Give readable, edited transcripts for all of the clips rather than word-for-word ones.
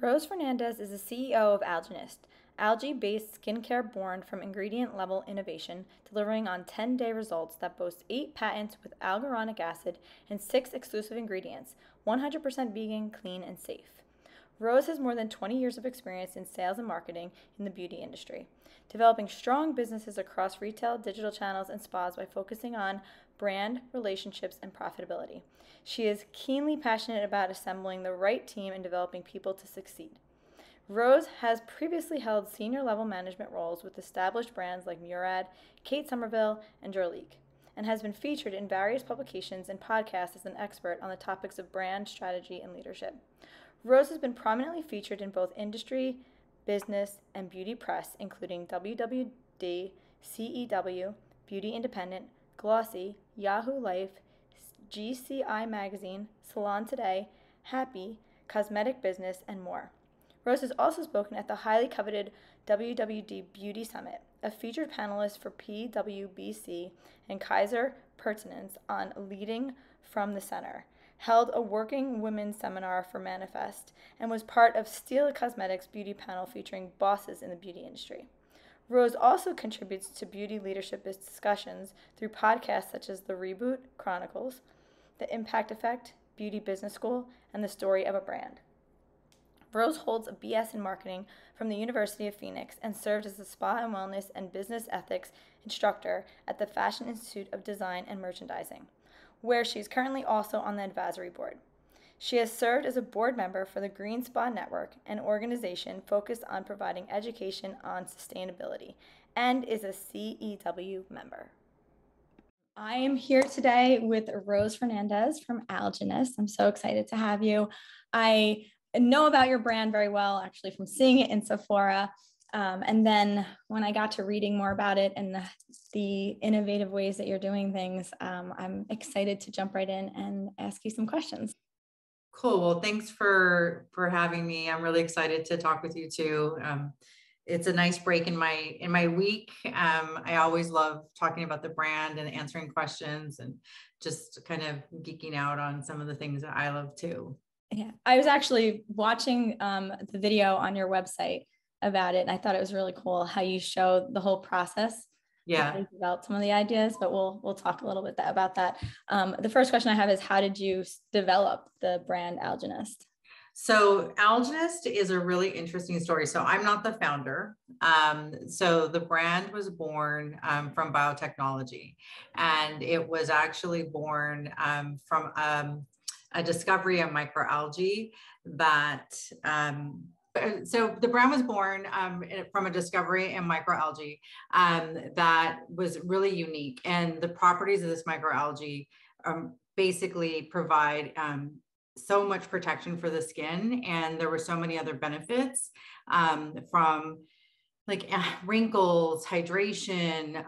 Rose Fernandez is the CEO of Algenist, algae-based skincare born from ingredient-level innovation, delivering on 10-day results that boast 8 patents with hyaluronic acid and 6 exclusive ingredients, 100% vegan, clean, and safe. Rose has more than 20 years of experience in sales and marketing in the beauty industry, developing strong businesses across retail, digital channels, and spas by focusing on brand, relationships, and profitability. She is keenly passionate about assembling the right team and developing people to succeed. Rose has previously held senior-level management roles with established brands like Murad, Kate Somerville, and Jorleek, and has been featured in various publications and podcasts as an expert on the topics of brand strategy and leadership. Rose has been prominently featured in both industry, business, and beauty press, including WWD, CEW, Beauty Independent, Glossy, Yahoo Life, GCI Magazine, Salon Today, Happy, Cosmetic Business, and more. Rose has also spoken at the highly coveted WWD Beauty Summit, a featured panelist for PWBC and Kaiser Pertinence on Leading from the Center, held a working women's seminar for Manifest, and was part of Stila Cosmetics beauty panel featuring bosses in the beauty industry. Rose also contributes to beauty leadership discussions through podcasts such as The Reboot Chronicles, The Impact Effect, Beauty Business School, and The Story of a Brand. Rose holds a BS in marketing from the University of Phoenix and served as a spa and wellness and business ethics instructor at the Fashion Institute of Design and Merchandising, where she is currently also on the advisory board. She has served as a board member for the Green Spa Network, an organization focused on providing education on sustainability, and is a CEW member. I am here today with Rose Fernandez from Algenist. I'm so excited to have you. I know about your brand very well, actually, from seeing it in Sephora. And then when I got to reading more about it and the innovative ways that you're doing things, I'm excited to jump right in and ask you some questions. Cool. Well, thanks for having me. I'm really excited to talk with you too. It's a nice break in my week. I always love talking about the brand and answering questions and just kind of geeking out on some of the things that I love too. Yeah, I was actually watching the video on your website about it, and I thought it was really cool how you show the whole process. Yeah, you developed some of the ideas, but we'll talk a little bit about that. The first question I have is, how did you develop the brand Algenist? So Algenist is a really interesting story. So I'm not the founder. So the brand was born from biotechnology, and it was actually born from a discovery of microalgae that so the brand was born from a discovery in microalgae that was really unique. And the properties of this microalgae basically provide so much protection for the skin. And there were so many other benefits from like wrinkles, hydration.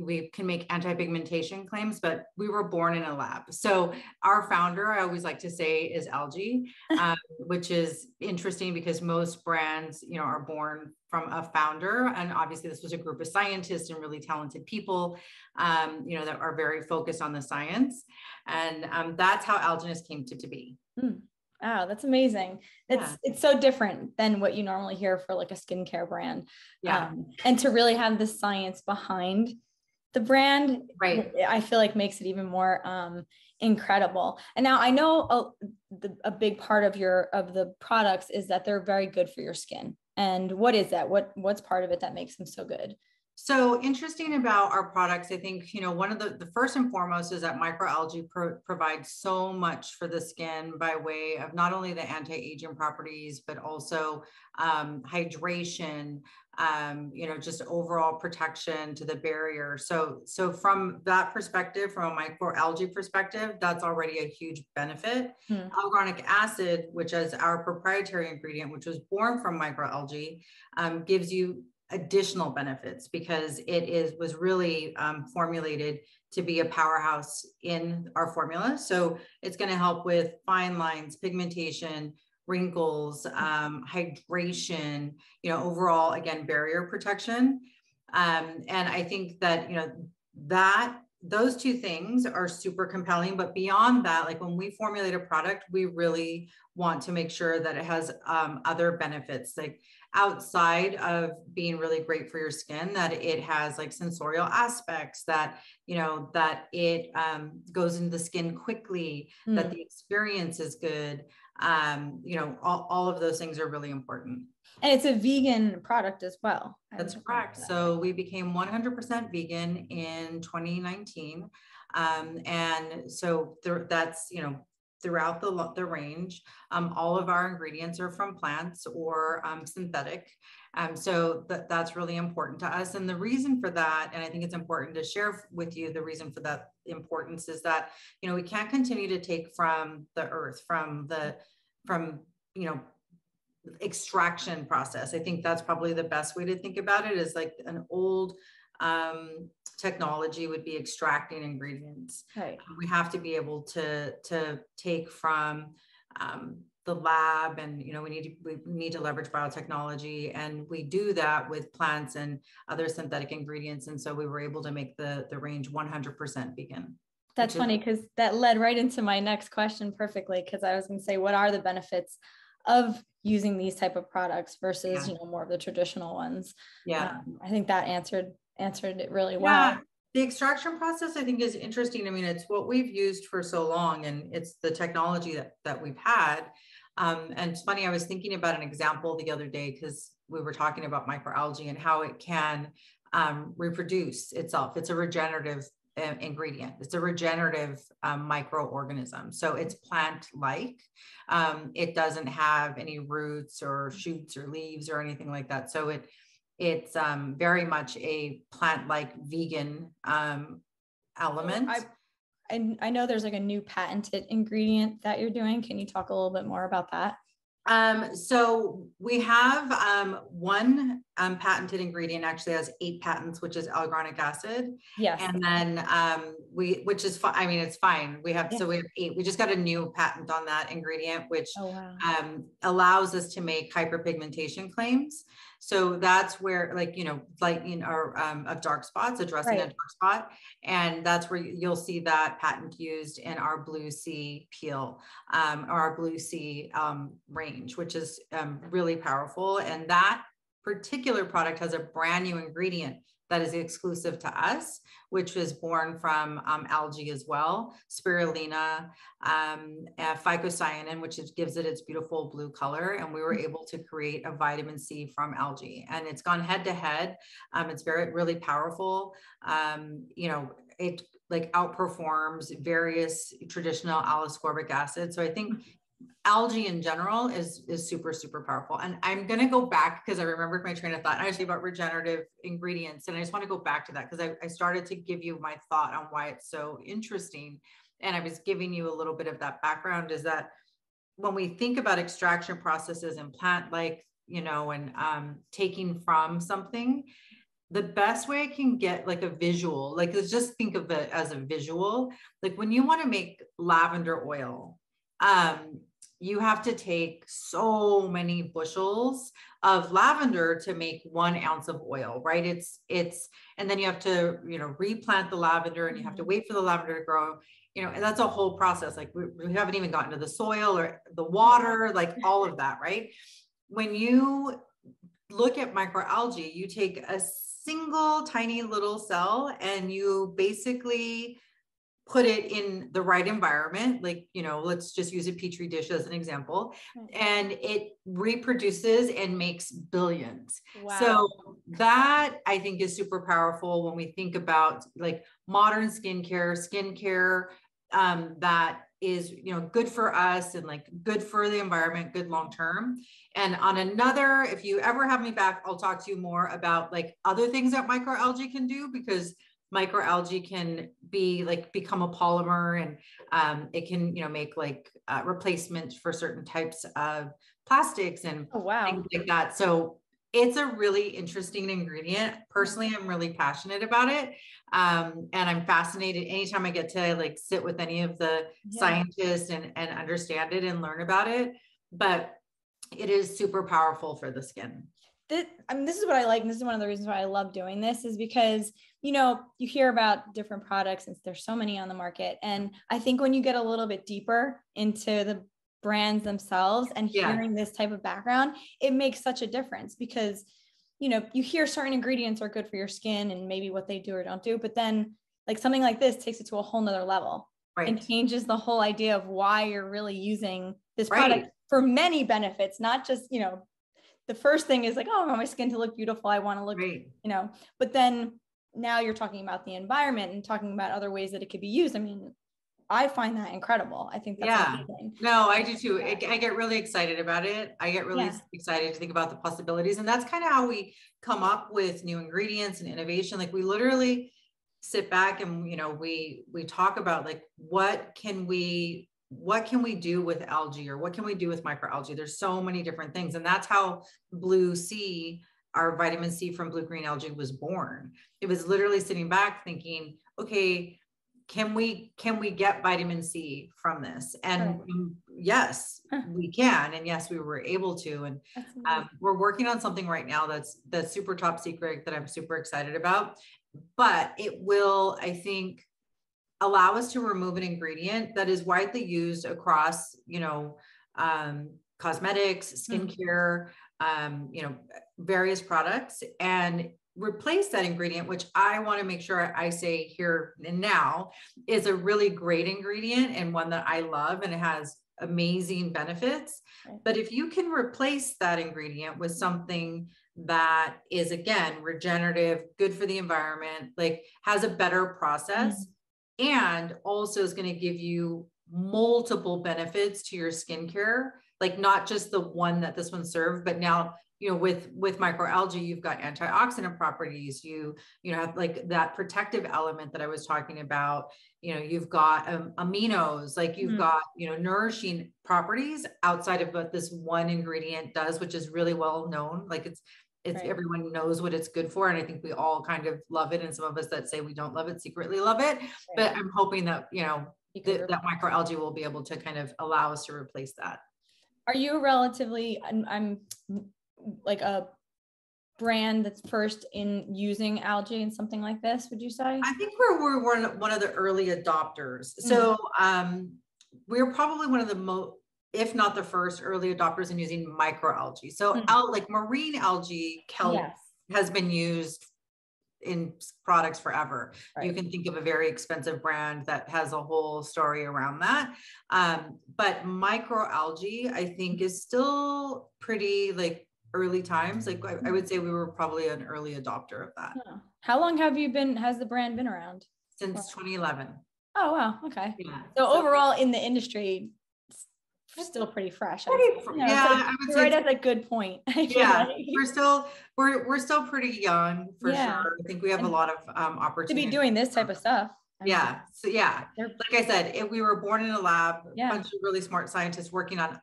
We can make anti-pigmentation claims, but we were born in a lab. So our founder, I always like to say, is algae, which is interesting because most brands, are born from a founder. And obviously this was a group of scientists and really talented people, that are very focused on the science. And that's how Algenist came to be. Wow, that's amazing. It's so different than what you normally hear for like a skincare brand. Yeah. And to really have the science behind the brand, right, I feel like makes it even more incredible. And now I know a big part of the products is that they're very good for your skin. And what is that? What's part of it that makes them so good? So interesting about our products, I think, one of the first and foremost is that microalgae provides so much for the skin by way of not only the anti-aging properties, but also hydration, just overall protection to the barrier. So from that perspective, from a microalgae perspective, that's already a huge benefit. Hyaluronic acid, which is our proprietary ingredient, which was born from microalgae, gives you additional benefits because it was really formulated to be a powerhouse in our formula. So it's going to help with fine lines, pigmentation, wrinkles, hydration, overall, again, barrier protection. And I think that, that those two things are super compelling. But beyond that, like when we formulate a product, we really want to make sure that it has other benefits, like outside of being really great for your skin, that it has like sensorial aspects, that, you know, that it goes into the skin quickly, that the experience is good. You know, all of those things are really important. And it's a vegan product as well. That's correct. So we became 100% vegan in 2019. And so that's, you know, throughout the range, all of our ingredients are from plants or synthetic. So that's really important to us. And the reason for that, and I think it's important to share with you, the reason for that importance is that, you know, we can't continue to take from the earth, from, you know, extraction process. I think that's probably the best way to think about it, is like an old technology would be extracting ingredients. Right. We have to be able to take from the lab, and, you know, we need to leverage biotechnology, and we do that with plants and other synthetic ingredients. And so we were able to make the range 100% vegan. That's funny, because that led right into my next question perfectly, because I was going to say, what are the benefits of using these type of products versus, you know, more of the traditional ones? I think that answered it really well. The extraction process, I think, is interesting. I mean, it's what we've used for so long, and it's the technology that we've had. And it's funny, I was thinking about an example the other day, because we were talking about microalgae and how it can reproduce itself. It's a regenerative ingredient. It's a regenerative microorganism. So it's plant-like. It doesn't have any roots or shoots or leaves or anything like that. So it's very much a plant-like vegan element. I know there's like a new patented ingredient that you're doing. Can you talk a little bit more about that? So we have one patented ingredient, actually has 8 patents, which is hyaluronic acid. Yes. And then which is fine. I mean, it's fine. We have, so we have 8. We just got a new patent on that ingredient, which allows us to make hyperpigmentation claims. So that's where, like, you know, lightening or of dark spots, addressing a dark spot. And that's where you'll see that patent used in our Blue Sea peel, or our Blue Sea range, which is really powerful. And that particular product has a brand new ingredient that is exclusive to us, which was born from algae as well, spirulina, phycocyanin, which gives it its beautiful blue color. And we were able to create a vitamin C from algae, and it's gone head to head. It's really powerful. You know, it like outperforms various traditional ascorbic acid. So I think algae in general is super, super powerful. And I'm going to go back, because I remembered my train of thought. I was about regenerative ingredients, and I just want to go back to that, because I started to give you my thought on why it's so interesting. And I was giving you a little bit of that background, is that when we think about extraction processes and plant-like, you know, and taking from something, the best way I can get like a visual, like, let's just think of it as a visual. Like when you want to make lavender oil, you have to take so many bushels of lavender to make 1 ounce of oil, right? And then you have to, you know, replant the lavender, and you have to wait for the lavender to grow, you know, and that's a whole process. Like we haven't even gotten to the soil or the water, like all of that, right? When you look at microalgae, you take a single tiny little cell and you basically put it in the right environment. Like, you know, let's just use a petri dish as an example, and it reproduces and makes billions. Wow. So that, I think, is super powerful when we think about like modern skincare that is, you know, good for us and like good for the environment, good long-term. And on another, if you ever have me back, I'll talk to you more about like other things that microalgae can do, because microalgae can be like become a polymer, and it can, you know, make like replacements for certain types of plastics and things like that. So it's a really interesting ingredient. Personally, I'm really passionate about it. And I'm fascinated anytime I get to like sit with any of the scientists and understand it and learn about it. But it is super powerful for the skin. This is what I like. And this is one of the reasons why I love doing this, is because you know, you hear about different products and there's so many on the market. And I think when you get a little bit deeper into the brands themselves and hearing this type of background, it makes such a difference because, you know, you hear certain ingredients are good for your skin and maybe what they do or don't do, but then like something like this takes it to a whole nother level and changes the whole idea of why you're really using this product for many benefits, not just, you know, the first thing is like, oh, I want my skin to look beautiful. I want to look, you know, but then now you're talking about the environment and talking about other ways that it could be used. I mean, I find that incredible. I think that's amazing. No, I do too. I get really excited about it. I get really excited to think about the possibilities. And that's kind of how we come up with new ingredients and innovation. Like we literally sit back and, you know, we talk about like, what can we do with algae or what can we do with microalgae? There's so many different things. And that's how Blue C, our vitamin C from blue green algae, was born. It was literally sitting back thinking, okay, can we get vitamin C from this? And yes, we can. And yes, we were able to. And we're working on something right now that's super top secret that I'm super excited about. But it will, I think, allow us to remove an ingredient that is widely used across, you know, cosmetics, skincare, you know, various products, and replace that ingredient, which I want to make sure I say here and now is a really great ingredient and one that I love and it has amazing benefits. But if you can replace that ingredient with something that is, again, regenerative, good for the environment, like has a better process, and also is going to give you multiple benefits to your skincare, like not just the one that this one served, but now, you know, with microalgae, you've got antioxidant properties, you have like that protective element that I was talking about, you know, you've got aminos, like you've got, you know, nourishing properties outside of what this one ingredient does, which is really well known. Like it's everyone knows what it's good for. And I think we all kind of love it. And some of us that say we don't love it secretly love it, but I'm hoping that, you know, that microalgae will be able to kind of allow us to replace that. Are you relatively, I'm like a brand that's first in using algae and something like this, would you say? I think we're one of the early adopters. So we're probably one of the most, if not the first, early adopters in using microalgae. So like marine algae, kelp has been used in products forever. You can think of a very expensive brand that has a whole story around that. But microalgae, I think, is still pretty like early times. Like I would say we were probably an early adopter of that. How long has the brand been around? Since 2011. Oh, wow. Okay. Yeah. So overall in the industry, still pretty fresh. I would say right at a good point. We're still pretty young for sure. I think we have a lot of opportunity to be doing this type of stuff. So like I said, we were born in a lab, a bunch of really smart scientists working on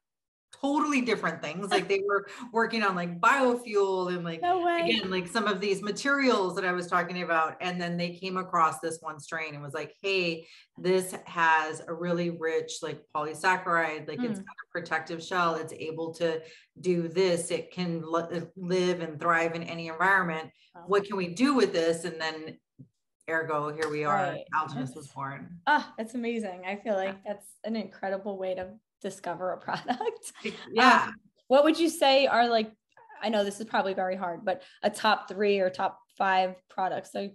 totally different things. Like they were working on like biofuel and like, again, like some of these materials that I was talking about. And then they came across this one strain and was like, hey, this has a really rich, like polysaccharide, like it's got a protective shell. It's able to do this. It can live and thrive in any environment. What can we do with this? And then ergo, here we are, Algenist was born. That's amazing. I feel like that's an incredible way to discover a product. What would you say are, like, I know this is probably very hard, but a top 3 or top 5 products that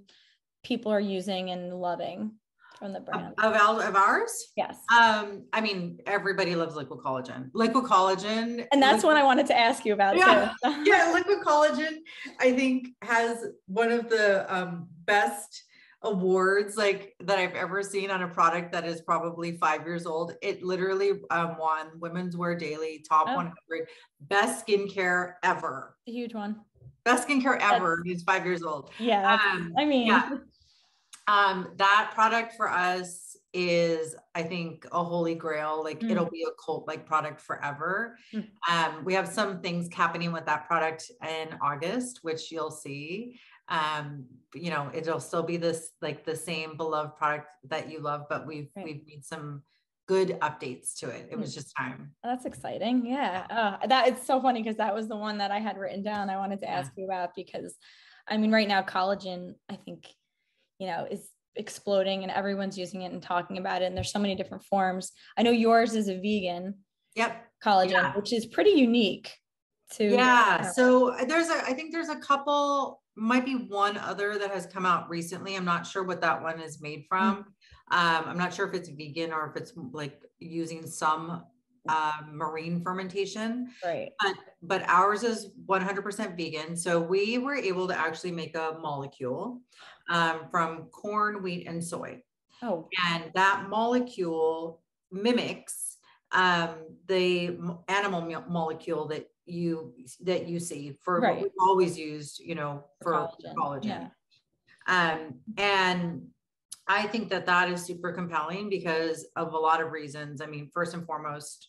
people are using and loving from the brand of ours? Yes. I mean, everybody loves liquid collagen. And that's what I wanted to ask you about too. Liquid collagen, I think, has one of the best awards like that I've ever seen on a product that is probably 5 years old. It literally won Women's Wear Daily top 100 best skincare ever. A huge one. Best skincare ever. Is 5 years old. That product for us is, I think, a holy grail. Like it'll be a cult like product forever. We have some things happening with that product in August, which you'll see. You know, it'll still be this like the same beloved product that you love, but we've made some good updates to it. It was just time. That's exciting. That it's so funny because that was the one that I had written down. I wanted to ask you about because I mean, right now collagen, I think is exploding and everyone's using it and talking about it. And there's so many different forms. I know yours is a vegan collagen, which is pretty unique to. So I think there's a couple, might be one other that has come out recently. I'm not sure what that one is made from. I'm not sure if it's vegan or if it's like using some marine fermentation, right? But ours is 100% vegan. So we were able to actually make a molecule from corn, wheat, and soy. And that molecule mimics the animal molecule that you see for what we've always used, for collagen. And I think that is super compelling because of a lot of reasons. I mean, first and foremost,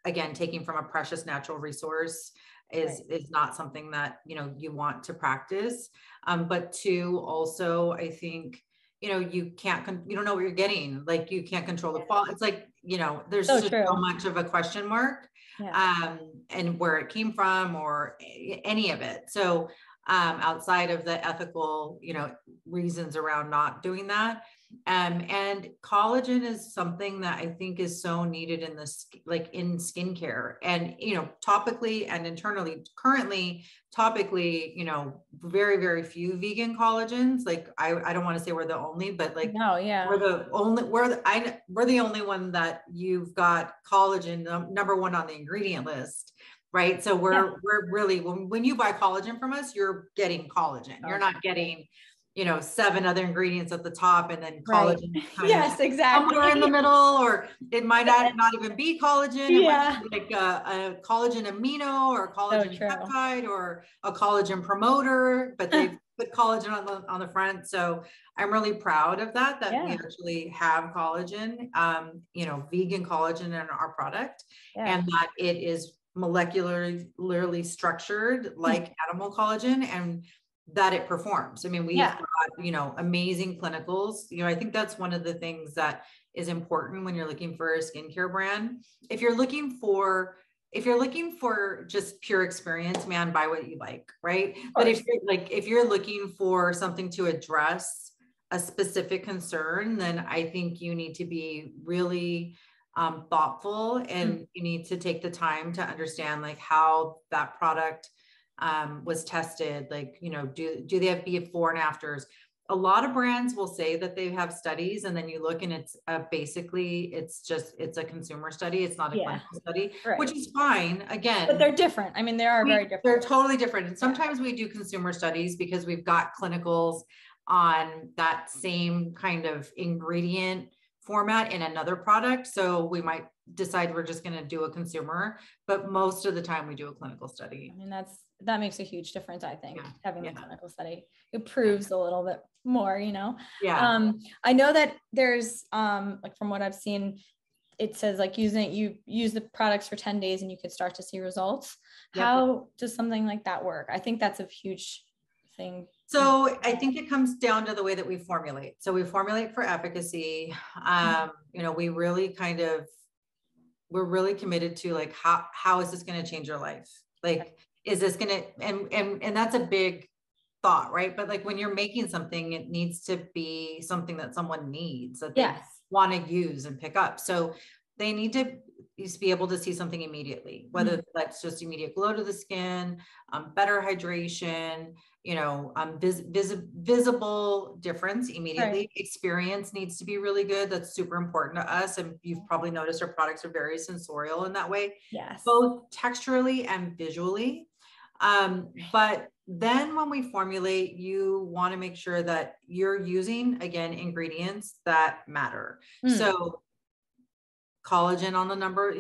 again, taking from a precious natural resource is not something that, you want to practice. But two, also, I think, you don't know what you're getting. Like, you can't control the quality. It's like, there's so much of a question mark, and where it came from or any of it. So, outside of the ethical, reasons around not doing that. And collagen is something that I think is so needed in this, like in skincare and, topically and internally. Currently, topically, very, very few vegan collagens. Like, I don't want to say we're the only, but like, we're the only one that you've got collagen number one on the ingredient list. Right. So we're really, when you buy collagen from us, you're getting collagen. You're not getting, 7 other ingredients at the top and then collagen. Exactly. Somewhere in the middle, or it might not even be collagen. It might be like a collagen amino or a collagen peptide or a collagen promoter, but they've put collagen on the front. So I'm really proud of that we actually have collagen, vegan collagen in our product, and that it is molecularly structured like animal collagen, and that it performs. I mean, we've got, amazing clinicals. I think that's one of the things that is important when you're looking for a skincare brand. If you're looking for just pure experience, man, buy what you like, right? But if you're looking for something to address a specific concern, then I think you need to be really thoughtful, and you need to take the time to understand like how that product was tested. Like, do they have before and afters? A lot of brands will say that they have studies, and then you look and it's basically it's a consumer study. It's not a clinical study, which is fine. Again, but they're different. I mean, very different. They're totally different. And sometimes we do consumer studies because we've got clinicals on that same kind of ingredient format in another product. So we might decide we're just going to do a consumer, but most of the time we do a clinical study. I mean, that makes a huge difference. I think having a clinical study, it proves a little bit more, I know that there's, like from what I've seen, it says like you use the products for 10 days and you could start to see results. How does something like that work? I think that's a huge thing. So I think it comes down to the way that we formulate. So we formulate for efficacy. We're really committed to like, how is this going to change your life? Like, is this going to, and that's a big thought, right? But like when you're making something, it needs to be something that someone needs, that they want to use and pick up. So they need to be able to see something immediately, whether that's just immediate glow to the skin, better hydration, visible difference immediately. Experience needs to be really good. That's super important to us. And you've probably noticed our products are very sensorial in that way, both texturally and visually. But then when we formulate, you want to make sure that you're using, again, ingredients that matter. So collagen on the number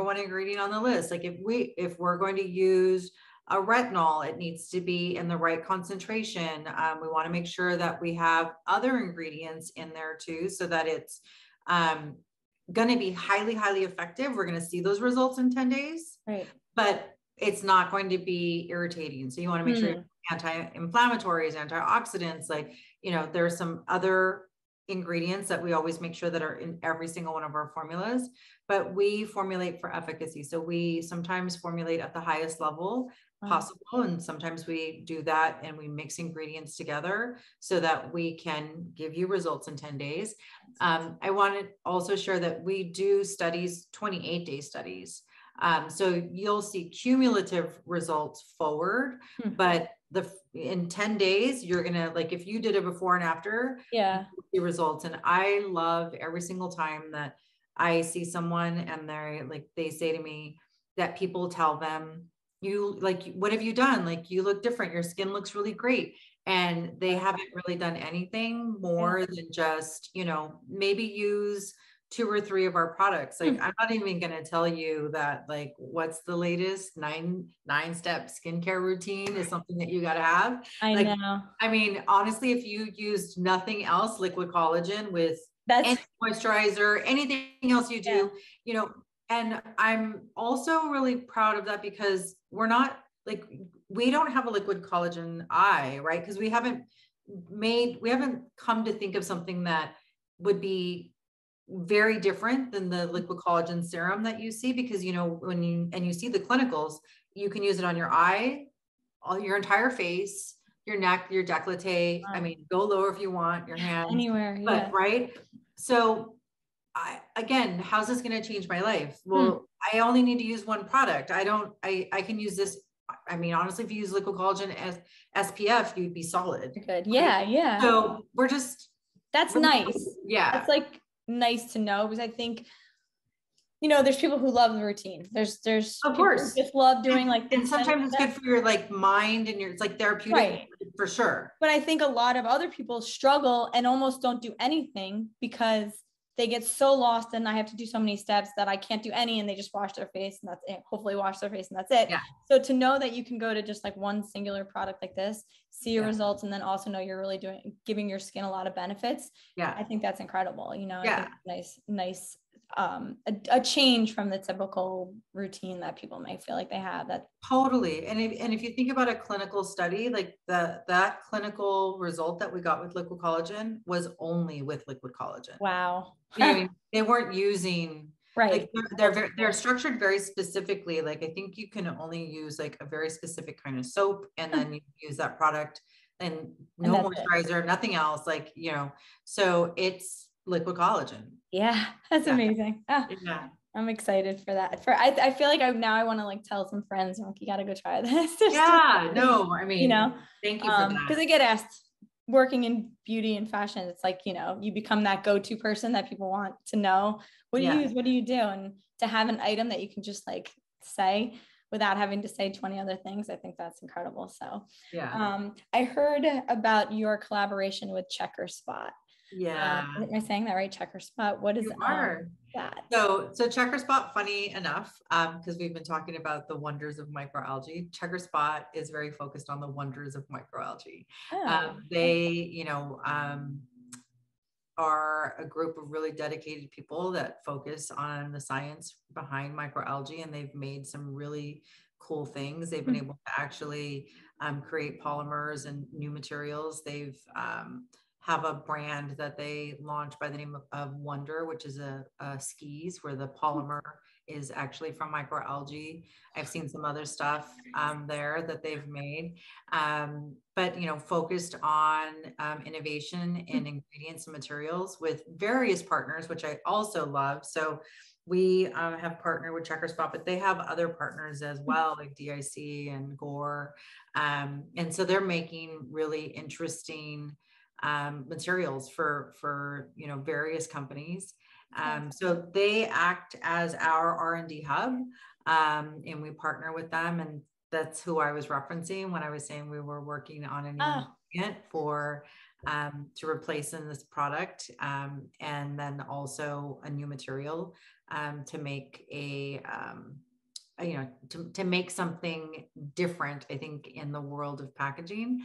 one ingredient on the list. Like if we're going to use a retinol, it needs to be in the right concentration. We want to make sure that we have other ingredients in there too, so that it's going to be highly, highly effective. We're going to see those results in 10 days, but it's not going to be irritating. So you want to make sure you have anti-inflammatories, antioxidants, like, there's some other ingredients that we always make sure that are in every single one of our formulas, but we formulate for efficacy. So we sometimes formulate at the highest level possible. And sometimes we do that and we mix ingredients together so that we can give you results in 10 days. I want to also share that we do studies, 28-day studies. So you'll see cumulative results forward, but in 10 days, you're going to, like, if you did a before and after, yeah, see results. And I love every single time that I see someone and they say to me that people tell them, you like, what have you done? Like, you look different. Your skin looks really great. And they haven't really done anything more than just, maybe use 2 or 3 of our products. Like, I'm not even going to tell you that, like, what's the latest 9-step skincare routine is something that you got to have. I Like, know. I mean, honestly, if you used nothing else, liquid collagen with any moisturizer, anything else you do, and I'm also really proud of that because we're not like, we don't have a liquid collagen eye, right? Because we haven't come to think of something that would be very different than the liquid collagen serum that you see, because when you see the clinicals, you can use it on your eye, your entire face, your neck, your décolleté. I mean, go lower if you want, your hands, anywhere, but right. So again, how's this going to change my life? Well, I only need to use one product. I can use this. I mean, honestly, if you use liquid collagen as SPF, you'd be solid. Good. Yeah. Yeah. So that's nice. Yeah. It's like nice to know, because I think, there's people who love the routine. There's of course who just love doing and sometimes it's good for your like mind and it's like therapeutic, right? For sure. But I think a lot of other people struggle and almost don't do anything because they get so lost and I have to do so many steps that I can't do any, and they just wash their face and that's it. Hopefully wash their face and that's it. Yeah. So to know that you can go to just like one singular product like this, see your results, and then also know you're really giving your skin a lot of benefits. Yeah. I think that's incredible. I think nice a change from the typical routine that people may feel like they have. That totally. And if you think about a clinical study, like that clinical result that we got with liquid collagen was only with liquid collagen. Wow. They weren't using, right. Like they're structured very specifically. Like, I think you can only use like a very specific kind of soap, and then you use that product and no moisturizer, nothing else. Like, so it's liquid collagen. Yeah, that's amazing. Yeah. I'm excited for that. I feel like I want to like tell some friends, like, you got to go try this. Yeah, no, I mean, thank you for that. Because I get asked, working in beauty and fashion, it's like, you become that go-to person that people want to know. What do you use? What do you do? And to have an item that you can just like say without having to say 20 other things, I think that's incredible. So I heard about your collaboration with Checkerspot. Yeah. Am I saying that right? Checkerspot. What is that? So Checkerspot, funny enough, because we've been talking about the wonders of microalgae. Checkerspot is very focused on the wonders of microalgae. They, are a group of really dedicated people that focus on the science behind microalgae, and they've made some really cool things. They've been able to actually create polymers and new materials. They've have a brand that they launched by the name of Wonder, which is a skis where the polymer is actually from microalgae. I've seen some other stuff there that they've made, but focused on innovation in ingredients and materials with various partners, which I also love. So we have partnered with Checkerspot, but they have other partners as well, like DIC and Gore, and so they're making really interesting materials for various companies. So they act as our R&D hub, and we partner with them, and that's who I was referencing when I was saying we were working on a new ingredient for to replace in this product, and then also a new material to make a to make something different, I think, in the world of packaging.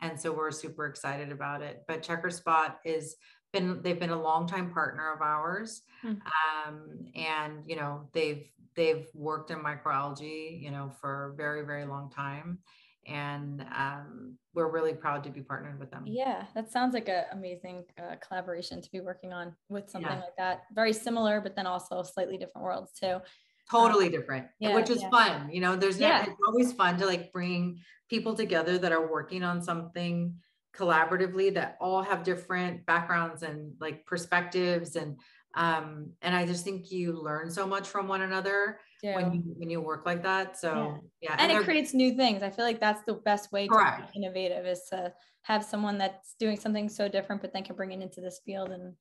And so we're super excited about it. But Checkerspot they've been a longtime partner of ours. And, they've worked in microalgae, for a very, very long time. and we're really proud to be partnered with them. Yeah, that sounds like an amazing collaboration to be working on with something Yeah. like that. Very similar, but then also slightly different worlds too. Totally different, Yeah, which is fun. You know, there's yeah. it's always fun to like bring people together that are working on something collaboratively that all have different backgrounds and like perspectives, and I just think you learn so much from one another when you work like that. So yeah, and it creates new things. I feel like that's the best way to correct. be innovative, is to have someone that's doing something so different, but then can bring it into this field and,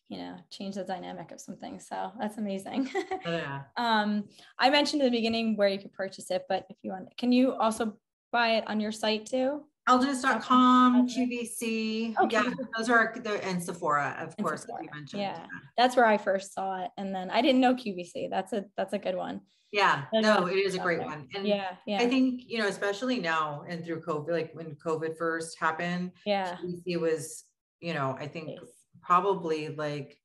you know, change the dynamic of something. So that's amazing. Yeah. I mentioned in the beginning where you could purchase it, but if you want, can you also buy it on your site too? Algenist.com, QVC. Okay. Yeah, those are and Sephora, of course, Sephora. as you mentioned. Yeah, that's where I first saw it, and then I didn't know QVC. That's a good one. Yeah, no, it is a great one. And yeah, I think, you know, especially now and through COVID, like when COVID first happened, yeah, QVC was, you know, I think probably like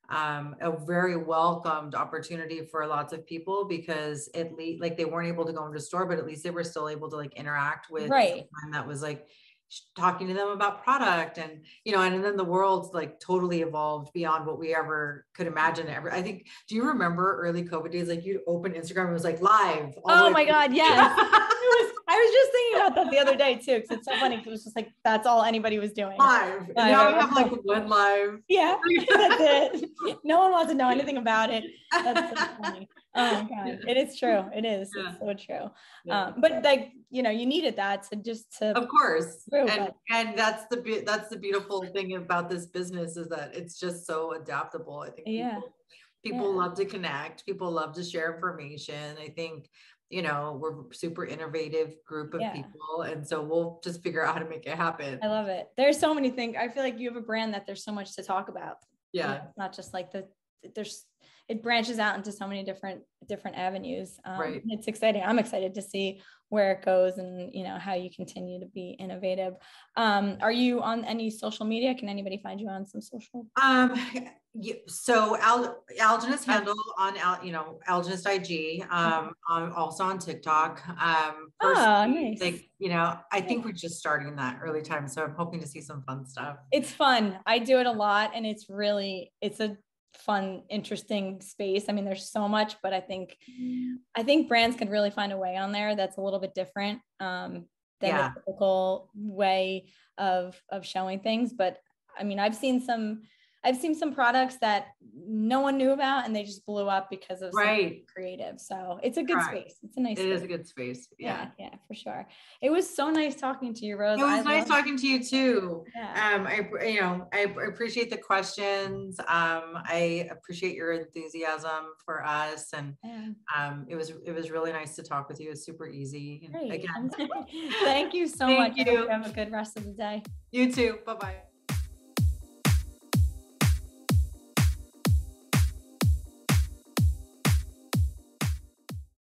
a very welcomed opportunity for lots of people, because at least like they weren't able to go into store, but at least they were still able to like interact with someone that was like talking to them about product, and you know, and then the world's like totally evolved beyond what we ever could imagine. I think, do you remember early COVID days? Like you'd open Instagram, and it was like live. Oh my God, yes. I was just thinking about that the other day too, because it's so funny. It was just like that's all anybody was doing. Live. And now we have like one live. Yeah, that's it. No one wants to know anything about it. That's so funny. Oh my God, it is true. It is. It's so true. But like, you know, you needed that to just to. Of course, and that's the beautiful thing about this business, is that it's just so adaptable. I think people love to connect. People love to share information. I think, you know, we're a super innovative group of people. And so we'll just figure out how to make it happen. I love it. There's so many things. I feel like you have a brand that there's so much to talk about. Yeah. You know, it's not just like it branches out into so many different avenues. Right. It's exciting. I'm excited to see where it goes, and, you know, how you continue to be innovative. Are you on any social media? Can anybody find you on some social? So Algenist handle on Algenist IG. I'm also on TikTok. Nice. Like, you know, I think we're just starting that early time, so I'm hoping to see some fun stuff. It's fun. I do it a lot, and it's a fun, interesting space. I mean, there's so much, but I think brands can really find a way on there that's a little bit different than the typical way of showing things. But I mean, I've seen some products that no one knew about, and they just blew up because of creative. So it's a good space. It's a nice space. It is a good space. Yeah, for sure. It was so nice talking to you, Rose. It was nice talking to you too. I appreciate the questions. I appreciate your enthusiasm for us, and it was really nice to talk with you. It's super easy. Again, thank you so much. You. Have a good rest of the day. You too. Bye-bye.